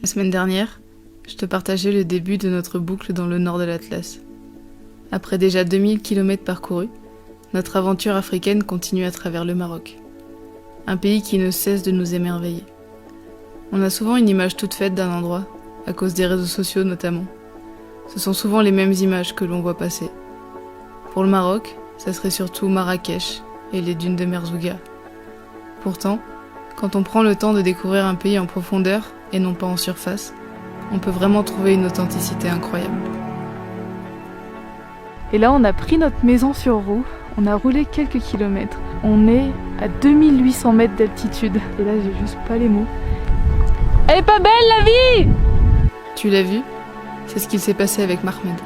La semaine dernière, je te partageais le début de notre boucle dans le nord de l'Atlas. Après déjà 2000 km parcourus, notre aventure africaine continue à travers le Maroc. Un pays qui ne cesse de nous émerveiller. On a souvent une image toute faite d'un endroit, à cause des réseaux sociaux notamment. Ce sont souvent les mêmes images que l'on voit passer. Pour le Maroc, ça serait surtout Marrakech et les dunes de Merzouga. Pourtant, quand on prend le temps de découvrir un pays en profondeur et non pas en surface, on peut vraiment trouver une authenticité incroyable. Et là, on a pris notre maison sur roue, on a roulé quelques kilomètres. On est à 2800 mètres d'altitude. Et là, j'ai juste pas les mots. Elle est pas belle la vie! Tu l'as vu? C'est ce qu'il s'est passé avec Mahmed.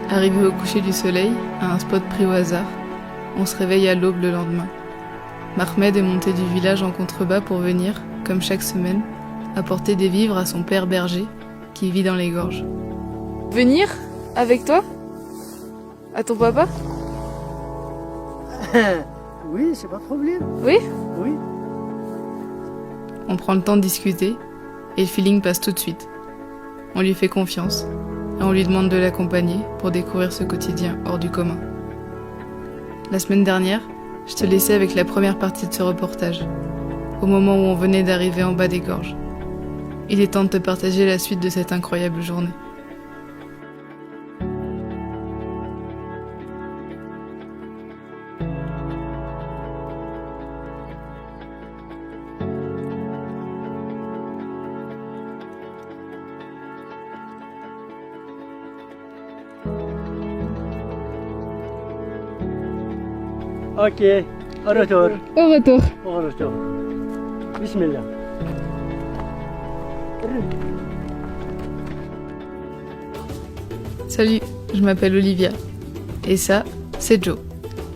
Arrivé au coucher du soleil, à un spot pris au hasard, on se réveille à l'aube le lendemain. Mahmed est monté du village en contrebas pour venir, comme chaque semaine, apporter des vivres à son père berger, qui vit dans les gorges. Venir avec toi? À ton papa? Oui, c'est pas de problème. Oui? Oui. On prend le temps de discuter, et le feeling passe tout de suite. On lui fait confiance, et on lui demande de l'accompagner pour découvrir ce quotidien hors du commun. La semaine dernière, je te laissais avec la première partie de ce reportage, au moment où on venait d'arriver en bas des gorges. Il est temps de te partager la suite de cette incroyable journée. Ok, au retour. Au retour. Au retour. Bismillah. Salut, je m'appelle Olivia. Et ça, c'est Joe,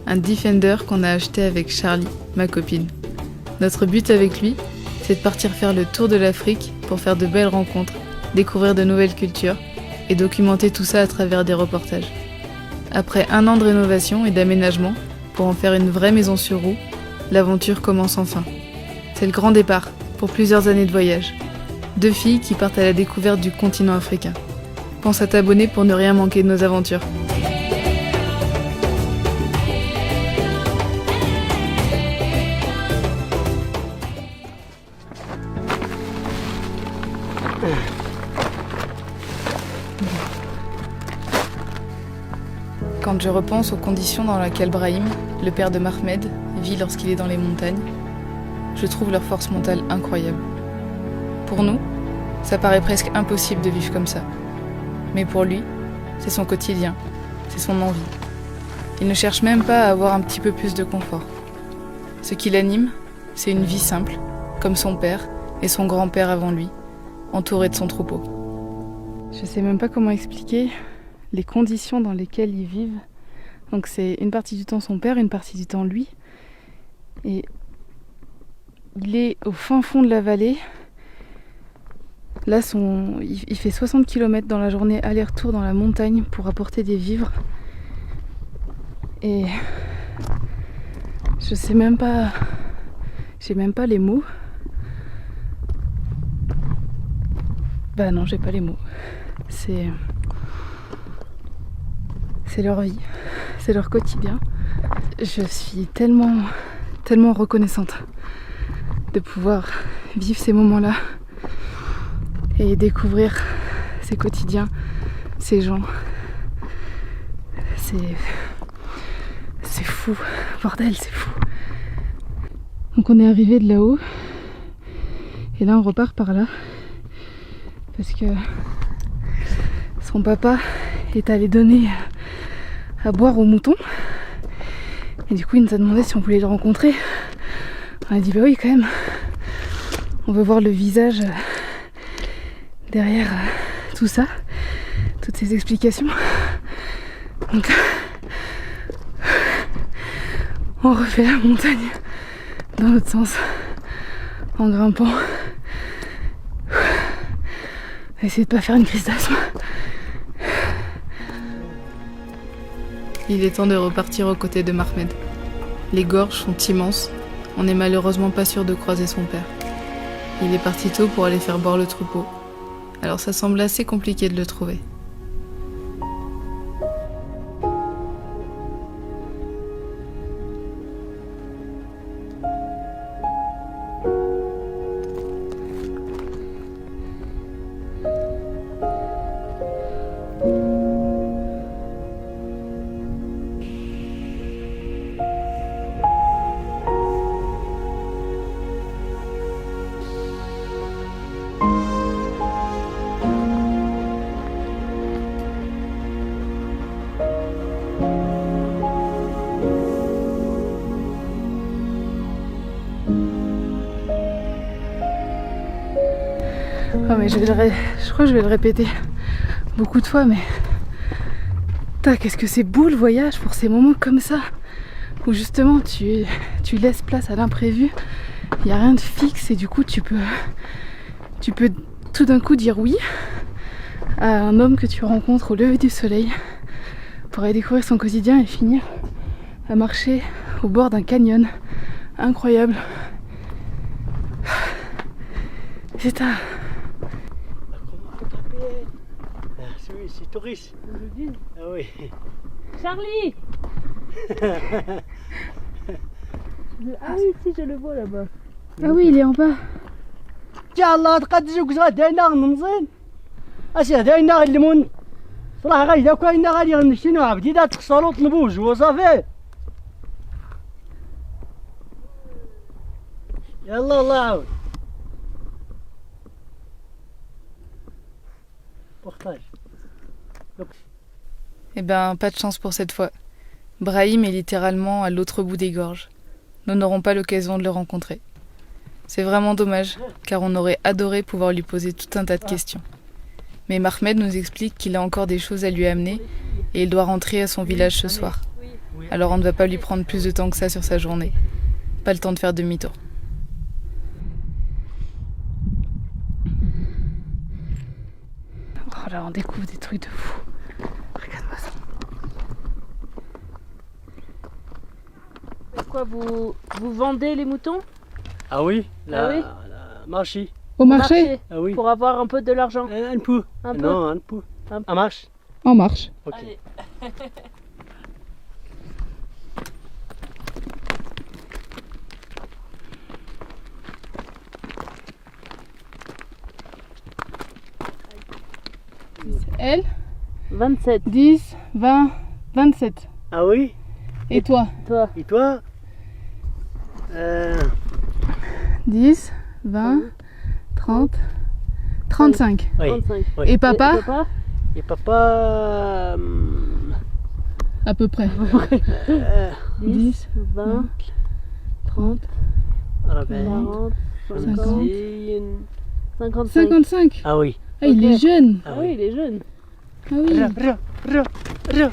un Defender qu'on a acheté avec Charlie, ma copine. Notre but avec lui, c'est de partir faire le tour de l'Afrique pour faire de belles rencontres, découvrir de nouvelles cultures et documenter tout ça à travers des reportages. Après 1 an de rénovation et d'aménagement, pour en faire une vraie maison sur roue, l'aventure commence enfin. C'est le grand départ, pour plusieurs années de voyage. 2 filles qui partent à la découverte du continent africain. Pense à t'abonner pour ne rien manquer de nos aventures. Quand je repense aux conditions dans lesquelles Brahim, le père de Mahmed, vit lorsqu'il est dans les montagnes, je trouve leur force mentale incroyable. Pour nous, ça paraît presque impossible de vivre comme ça. Mais pour lui, c'est son quotidien, c'est son envie. Il ne cherche même pas à avoir un petit peu plus de confort. Ce qui l'anime, c'est une vie simple, comme son père et son grand-père avant lui, entouré de son troupeau. Je sais même pas comment expliquer les conditions dans lesquelles ils vivent. Donc c'est une partie du temps son père, une partie du temps lui. Et il est au fin fond de la vallée. Là, il fait 60 km dans la journée, aller-retour dans la montagne pour apporter des vivres. Et je sais même pas... J'ai même pas les mots. Bah non, j'ai pas les mots. C'est leur vie, c'est leur quotidien. Je suis tellement reconnaissante de pouvoir vivre ces moments-là et découvrir ces quotidiens, ces gens. C'est fou, bordel, c'est fou. Donc on est arrivé de là-haut et là on repart par là parce que son papa est allé donner à boire aux moutons et du coup il nous a demandé si on voulait le rencontrer. On a dit bah oui quand même, on veut voir le visage derrière tout ça, toutes ces explications. Donc on refait la montagne dans l'autre sens en grimpant. On va essayer de pas faire une crise d'asthme. Il est temps de repartir aux côtés de Mahmed. Les gorges sont immenses, on n'est malheureusement pas sûr de croiser son père. Il est parti tôt pour aller faire boire le troupeau, alors ça semble assez compliqué de le trouver. Oh mais je crois que je vais le répéter beaucoup de fois, mais putain, qu'est-ce que c'est beau le voyage pour ces moments comme ça où justement tu laisses place à l'imprévu, il n'y a rien de fixe et du coup tu peux tout d'un coup dire oui à un homme que tu rencontres au lever du soleil pour aller découvrir son quotidien et finir à marcher au bord d'un canyon incroyable. C'est un... C'est touriste. Ah oui. Charlie. Ah oui, si, je le vois là-bas. Ah oui, il est en bas. يلا تقدسوا كذا داينا نمزين أشياء داينا الليمون صراحة غاي داو كاينا غادي غنشتينو عبدي دا تخسرو طنبوج وصافي يلا الله يعاود بورتاج. Eh ben, pas de chance pour cette fois. Brahim est littéralement à l'autre bout des gorges. Nous n'aurons pas l'occasion de le rencontrer. C'est vraiment dommage, car on aurait adoré pouvoir lui poser tout un tas de questions. Mais Mahmed nous explique qu'il a encore des choses à lui amener et il doit rentrer à son village ce soir. Alors on ne va pas lui prendre plus de temps que ça sur sa journée. Pas le temps de faire demi-tour. Oh là, on découvre des trucs de fou. Regarde-moi ça. Quoi, vous vendez les moutons Ah oui, Ah oui la marché. Au marché? Ah oui. Pour avoir un peu de l'argent. Un peu. Un peu. Non, un peu. Un peu. Ça marche. En marche. Ok. Allez. Elle 27. 10, 20, 27. Ah oui. Et toi? Toi. Et toi 10, 20, 30, 35. Oui. 35. Oui. Et papa? Et papa À peu près. 10, 20, 30, 40 40, 50 55. 55. Ah oui. Ah, il est jeune. Ah oui, il est jeune. Ah oui. را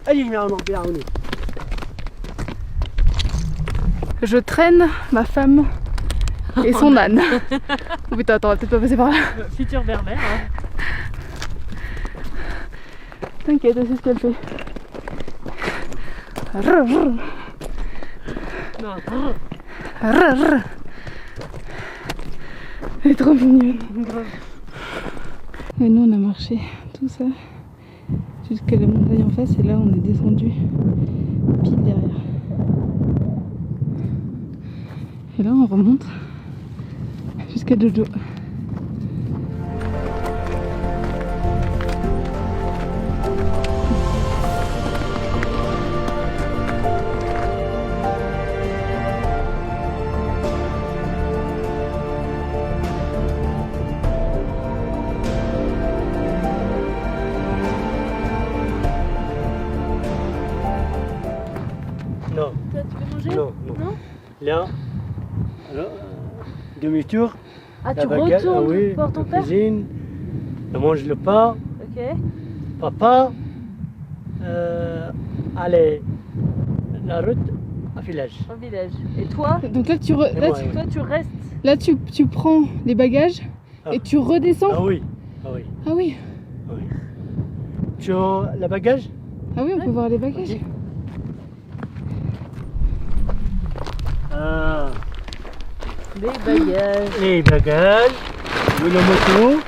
allez نعاونو بيعاونو. Je traîne ma femme et son âne. Oh putain, attends, on va peut-être pas passer par là. Futur berbère. Hein. T'inquiète, c'est ce qu'elle fait. Non. Elle est trop mignonne. Et nous on a marché tout ça jusqu'à la montagne en face et là on est descendu pile derrière. Et là on remonte jusqu'à Jojo. Non, Toi, tu veux manger? non, non. Non. Là, alors, demi-tour. Ah, la tu baguette, retournes ah oui, voir ton la père? cuisine, je mange le pain, Ok. papa, allez, la route au village. Au village. Et toi? Donc là Et moi, oui. Toi, tu restes. là tu prends les bagages Ah. et tu redescends. Ah oui, ah oui, Ah oui. ah oui. Tu as le bagage? Ah oui, on peut voir les bagages. Ok. Ah, Les bagages. les bagages, de la moto,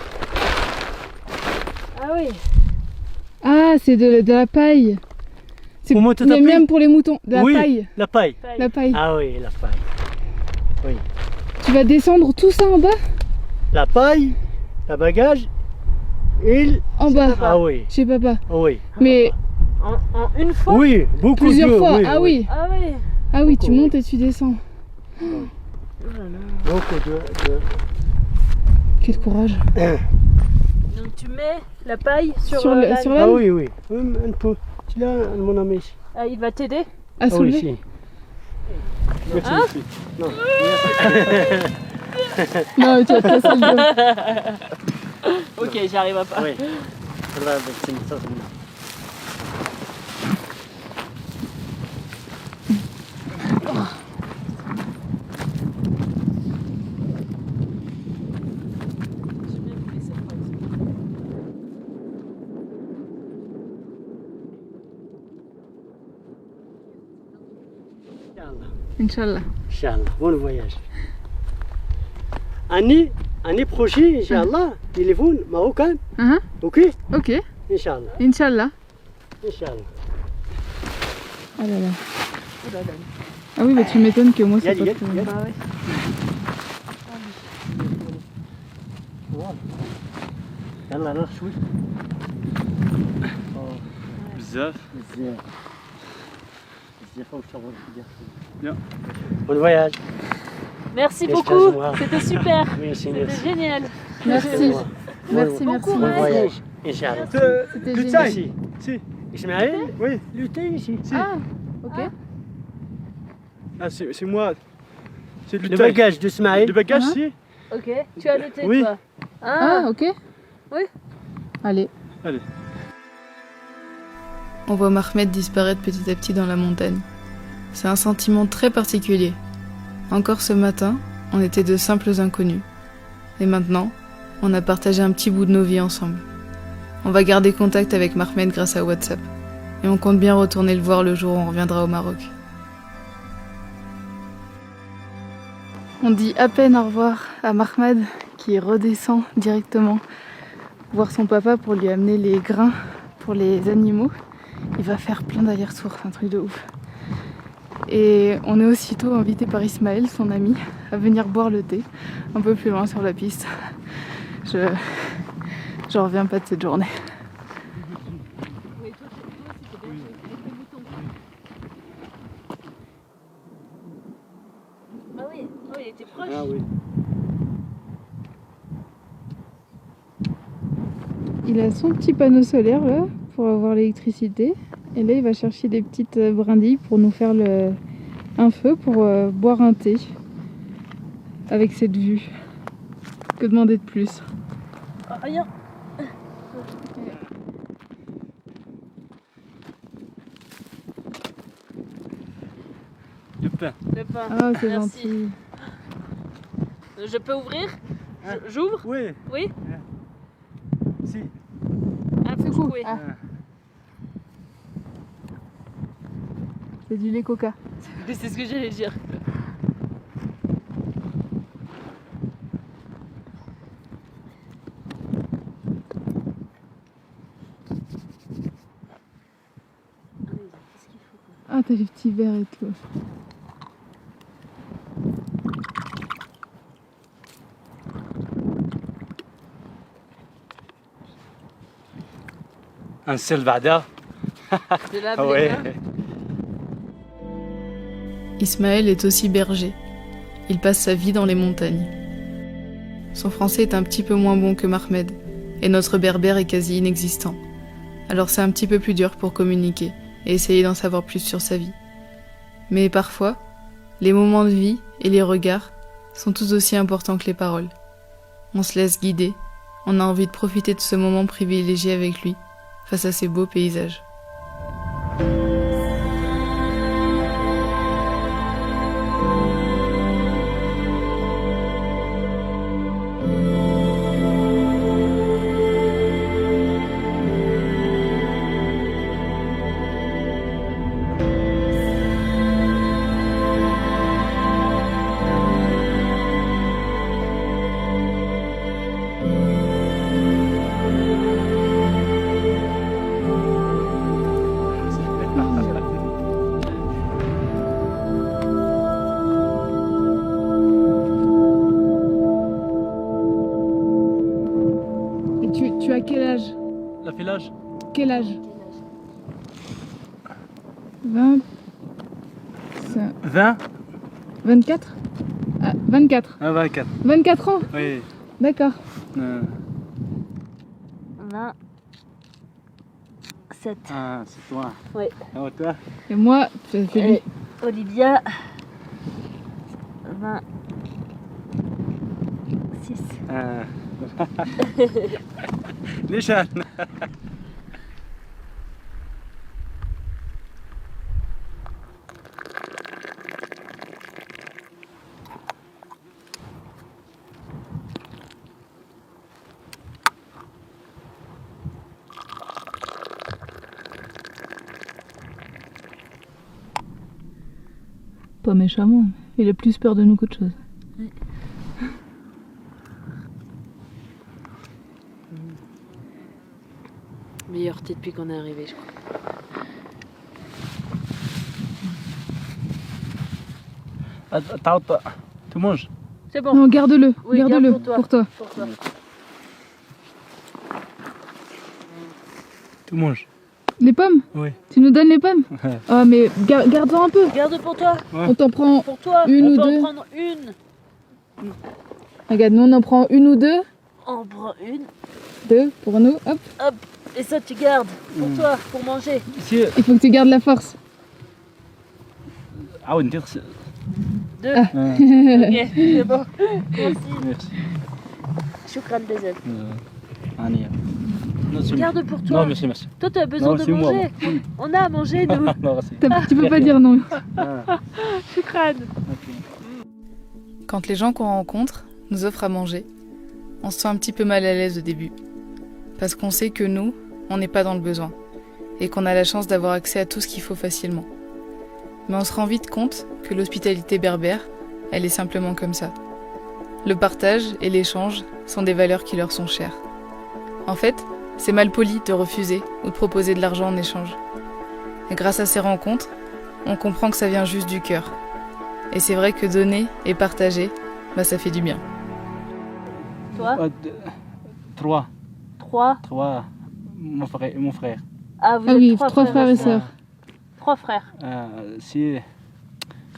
oui. Ah, c'est de la paille. C'est Comment tu mais t'appelles? même pour les moutons, de la Oui. paille. La paille. La paille. Ah oui, la paille. Oui. Tu vas descendre tout ça en bas? La paille, le bagage, et En bas. ah oui, Chez papa. oui. Mais En une fois? Oui, beaucoup plusieurs de fois. oui, Ah oui. Ah oui. Ah oui, tu Beaucoup, montes et tu descends. Beaucoup de... Quel courage. Donc tu mets la paille sur, Sur le- l'âne. sur Ah l'âne. oui, oui. Un peu. Tu l'as, mon ami. Ah, il va t'aider? À Ah oui, soulever. si. Merci, Hein merci. Non. Non, tu vas te casser le dos. Ok, j'y arrive pas. Oui. Voilà, c'est une sorte de- Inch'Allah. Inch'Allah, bon voyage. Année prochaine, Inch'Allah, téléphone marocain, Hein? ok? Ok. Inch'Allah, Inch'Allah. Inch'Allah. Ah là là. Ah oui, bah tu m'étonnes que moi c'est Yali, pas yali, trop... yali. Ah ouais. يلا نروح شوي. بزاف. بزاف. بزاف وشغل Bien. Bon voyage. Merci Qu'est-ce beaucoup. que c'est, C'était super. Merci, C'était merci. génial. Merci. Merci, Bon merci. Bon voyage, Inch'Allah. C'était Le génial. Ici. Si. Ismaël, Oui. luttez ici. Ah, ok. Ah, c'est moi. C'est Le bagage d'Ismaël. Le bagage, Hein? si. Ok. Tu as le thé, Oui. toi? Ah, ok. Oui. Allez. Allez. On voit Mahmed disparaître petit à petit dans la montagne. C'est un sentiment très particulier. Encore ce matin, on était de simples inconnus. Et maintenant, on a partagé un petit bout de nos vies ensemble. On va garder contact avec Mahmed grâce à WhatsApp. Et on compte bien retourner le voir le jour où on reviendra au Maroc. On dit à peine au revoir à Mahmed qui redescend directement voir son papa pour lui amener les grains pour les animaux. Il va faire plein d'allers-retours, c'est un truc de ouf. Et on est aussitôt invité par Ismaël, son ami, à venir boire le thé un peu plus loin sur la piste. J'en reviens pas de cette journée. Ah oui. Oh, il était proche. Ah oui. Il a son petit panneau solaire là pour avoir l'électricité. Et là il va chercher des petites brindilles pour nous faire un feu pour boire un thé avec cette vue. Que demander de plus? Ah, rien. Le pain. Le pain. Ah c'est Merci. gentil. Je peux ouvrir? J'ouvre? Oui. Oui? Si. Ah, faut que je couille. Ah. C'est du lait coca. C'est ce que j'allais dire. Ah t'as les petits verres et tout. Un Selvada. De la Ah ouais. Ismaël est aussi berger. Il passe sa vie dans les montagnes. Son français est un petit peu moins bon que Mahmed, et notre berbère est quasi inexistant. Alors c'est un petit peu plus dur pour communiquer et essayer d'en savoir plus sur sa vie. Mais parfois, les moments de vie et les regards sont tout aussi importants que les paroles. On se laisse guider, on a envie de profiter de ce moment privilégié avec lui, face à ces beaux paysages. Tu as quel âge? Le village. Quel âge? 20... 20. 24? Ah, 24. Ah, 24. 24 ans? Oui. D'accord. 27. Ah, c'est toi. Oui. Ah, toi. Et moi, ça fait lui. Et Olivia. 26. Ah. نيشان. Pas méchamment, il a plus peur de nous qu'autre chose. Meilleure thé depuis qu'on est arrivé, je crois. Tu manges. C'est bon. Non, garde-le, Oui, garde-le garde pour toi. Pour toi. Tu manges. Les pommes? Oui. Tu nous donnes les pommes? Ah mais garde-en un peu. Garde pour toi. On t'en prend Pour toi. Une on ou peut deux. en prendre une. Regarde, nous on en prend une ou deux. On prend une. Deux pour nous, hop. Hop. Et ça, tu gardes. Pour toi. Pour manger. Si. Il faut que tu gardes la force. Ah, on dit. Deux. Ah. Ok. C'est bon. Merci. Merci. Choukran Bezel. Ania. Non, c'est Garde pour toi. Non, merci, merci. Toi, tu as besoin Non, de c'est moi. manger. On a à manger, nous. Non, merci. Tu peux pas dire non. Ah, Choukran. ok. Quand les gens qu'on rencontre nous offrent à manger, on se sent un petit peu mal à l'aise au début. Parce qu'on sait que nous, on n'est pas dans le besoin. Et qu'on a la chance d'avoir accès à tout ce qu'il faut facilement. Mais on se rend vite compte que l'hospitalité berbère, elle est simplement comme ça. Le partage et l'échange sont des valeurs qui leur sont chères. En fait, c'est mal poli de refuser ou de proposer de l'argent en échange. Et grâce à ces rencontres, on comprend que ça vient juste du cœur. Et c'est vrai que donner et partager, ça fait du bien. Toi, 3. 3. 3. Mon frère. Ah, vous Ah êtes oui, 3 trois frères et sœurs. 3 frères. Si.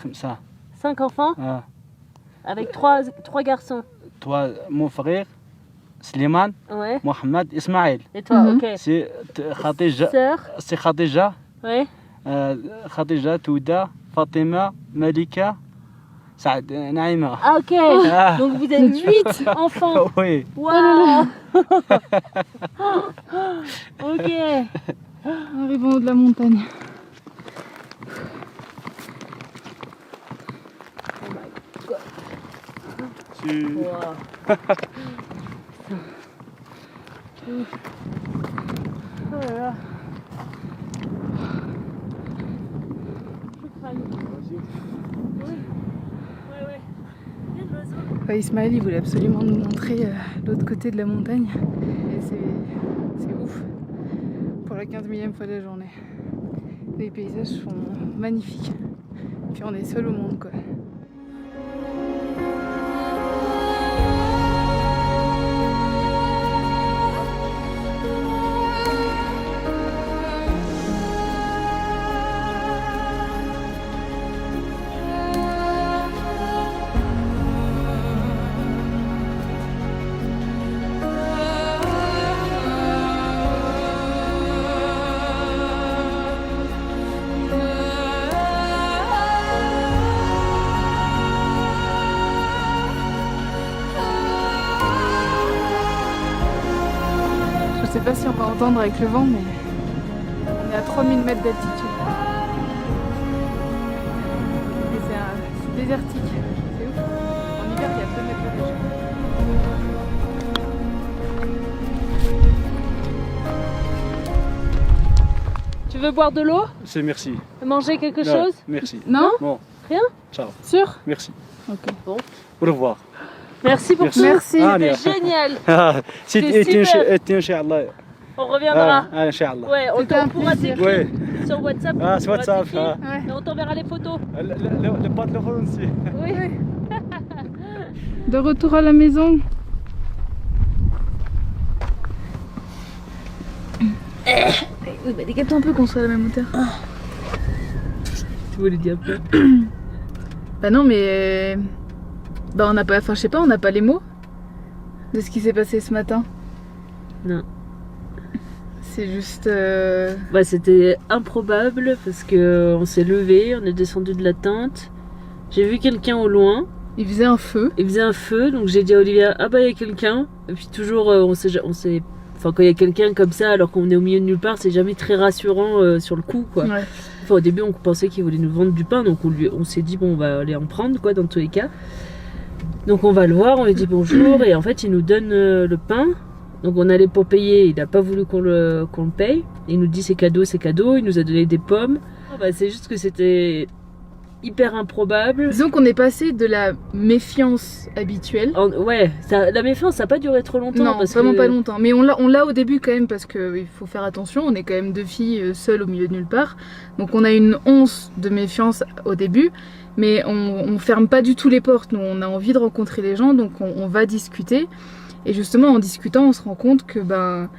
Comme ça. 5 enfants avec 3 garçons. Toi, mon frère, Slimane, Ouais. Mohamed, Ismaël. Et toi, Mhm. ok. C'est Khadija. Sœur. C'est Khadija. Ouais. Khadija, Touda, Fatima, Malika, Saad, Naïma. Ah, ok. Ah. Donc vous êtes 8 enfants. Oui. Waouh. Ok. Arrivons au haut de la montagne. Wow. Oh là là. Ismaël, il voulait absolument nous montrer l'autre côté de la montagne. Et c'est ouf. Pour la 15 000e fois de la journée. Les paysages sont magnifiques. Puis on est seul au monde, quoi. Je sais pas si on va entendre avec le vent, mais on est à 3000 mètres d'altitude. Et c'est désertique. C'est ouf. En hiver, il y a 2 mètres de neige. Tu veux boire de l'eau? C'est merci. Manger quelque Non, chose? Merci. Non? Bon. Rien? Ciao. Sûr? Merci. Ok. Au revoir. Merci pour tout. Merci. C'était génial. C'était super. Inch'Allah. On reviendra. Inch'Allah. Ouais, C'était un on pourra plaisir. t'écrire Ouais. sur WhatsApp. Ah, on sur pourra WhatsApp. t'écrire. Ouais. Et on t'enverra les photos. Le patron aussi. Oui. De retour à la maison. Oui, bah décale-toi un peu qu'on soit à la même hauteur. Tu voulais dire quoi? Bah non, mais... Bah on n'a pas... Enfin, je sais pas, on n'a pas les mots de ce qui s'est passé ce matin. Non. C'est juste... Bah, c'était improbable parce que on s'est levé, on est descendu de la tente. J'ai vu quelqu'un au loin. Il faisait un feu. Il faisait un feu, donc j'ai dit à Olivia, ah bah il y a quelqu'un. Et puis toujours, on s'est, enfin quand il y a quelqu'un comme ça, alors qu'on est au milieu de nulle part, c'est jamais très rassurant sur le coup, quoi. Ouais. Enfin, au début, on pensait qu'il voulait nous vendre du pain, donc on s'est dit bon, on va aller en prendre, quoi, dans tous les cas. Donc on va le voir, on lui dit bonjour, et en fait il nous donne le pain. Donc on allait pour payer, il n'a pas voulu qu'on le paye. Il nous dit c'est cadeau, il nous a donné des pommes. Bah, c'est juste que c'était hyper improbable. Disons qu'on est passé de la méfiance habituelle. Ouais, la méfiance ça n'a pas duré trop longtemps. Non, parce vraiment que... pas longtemps. Mais on l'a au début quand même parce qu'il faut faire attention. On est quand même deux filles seules au milieu de nulle part. Donc on a une once de méfiance au début. Mais on ferme pas du tout les portes. Nous, on a envie de rencontrer les gens, donc on va discuter. Et justement, en discutant, on se rend compte que, ben,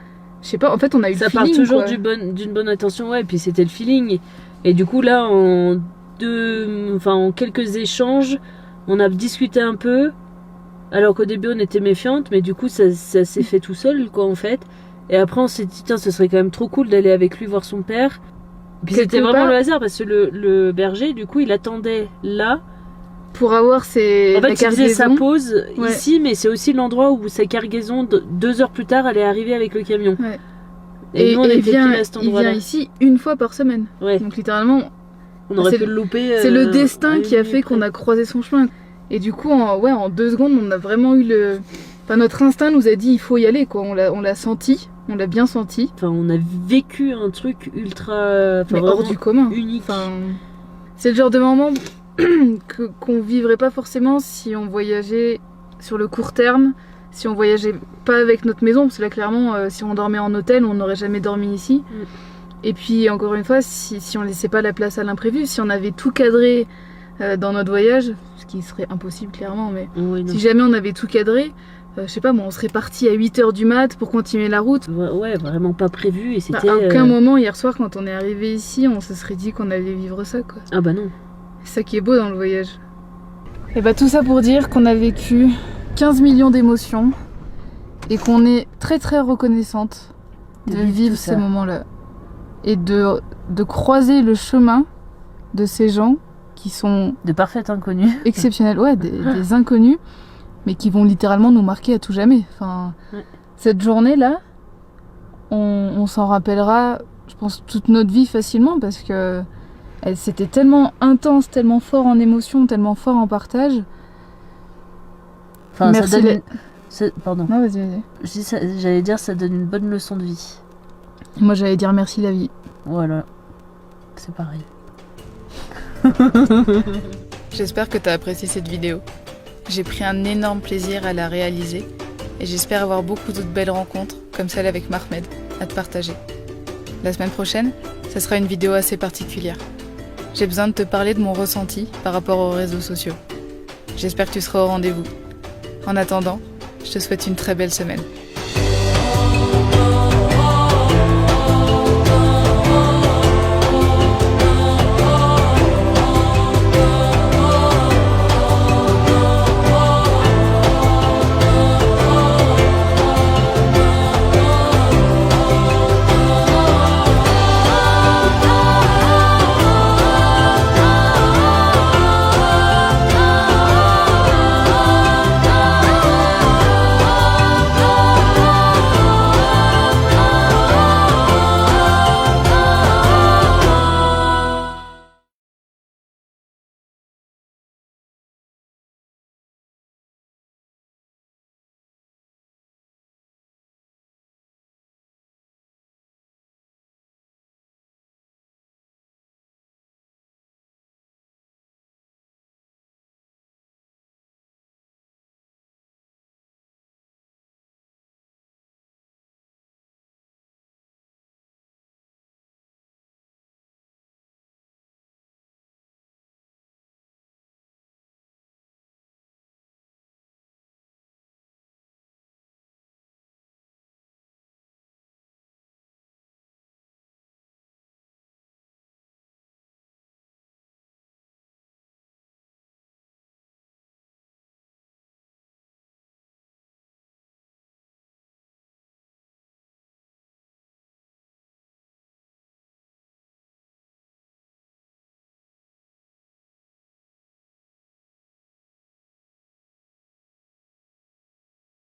je sais pas, en fait, on a eu ça le feeling. Ça part toujours quoi. d'une bonne intention, ouais, et puis c'était le feeling. Et du coup, là, en quelques échanges, on a discuté un peu, alors qu'au début, on était méfiante, mais du coup, ça s'est fait tout seul, quoi, en fait. Et après, on s'est dit, tiens, ce serait quand même trop cool d'aller avec lui voir son père. Puis c'était vraiment le hasard, parce que le berger, du coup, il attendait là. Pour avoir ses. En fait, il faisait sa pause ouais. Ici, mais c'est aussi l'endroit où sa cargaison, 2 heures plus tard, elle est arrivée avec le camion. Ouais. Et nous, on était pris à cet endroit-là. Il vient ici une fois par semaine. Ouais. Donc littéralement, on aurait pu le louper. C'est le destin qui a fait qu'on a croisé son chemin. Et du coup, en 2 secondes, on a vraiment eu le. Enfin, notre instinct nous a dit il faut y aller, quoi. On l'a senti, on l'a bien senti. Enfin, on a vécu un truc ultra. Mais hors du commun. Unique. Enfin, c'est le genre de moment qu'on vivrait pas forcément si on voyageait sur le court terme, si on voyageait pas avec notre maison, parce que là clairement si on dormait en hôtel on n'aurait jamais dormi ici. Et puis encore une fois si on laissait pas la place à l'imprévu, si on avait tout cadré dans notre voyage, ce qui serait impossible clairement, mais si jamais on avait tout cadré, je sais pas, bon, on serait parti à 8h du mat pour continuer la route. Ouais, vraiment pas prévu. Et c'était. À aucun moment hier soir quand on est arrivé ici on se serait dit qu'on allait vivre ça, quoi. Ah bah non. C'est ça qui est beau dans le voyage. Et bah tout ça pour dire qu'on a vécu 15 millions d'émotions et qu'on est très très reconnaissante de vivre ces moments-là. Et de croiser le chemin de ces gens qui sont... De parfaits inconnus. Exceptionnels, ouais, des inconnus, mais qui vont littéralement nous marquer à tout jamais. Enfin, ouais. Cette journée-là, on s'en rappellera, je pense, toute notre vie facilement parce que... C'était tellement intense, tellement fort en émotion, tellement fort en partage. Enfin, merci. Pardon. Non, vas-y. J'allais dire, ça donne une bonne leçon de vie. Moi, j'allais dire merci la vie. Voilà. C'est pareil. J'espère que tu as apprécié cette vidéo. J'ai pris un énorme plaisir à la réaliser et j'espère avoir beaucoup d'autres belles rencontres comme celle avec Mahmed à te partager. La semaine prochaine, ça sera une vidéo assez particulière. J'ai besoin de te parler de mon ressenti par rapport aux réseaux sociaux. J'espère que tu seras au rendez-vous. En attendant, je te souhaite une très belle semaine.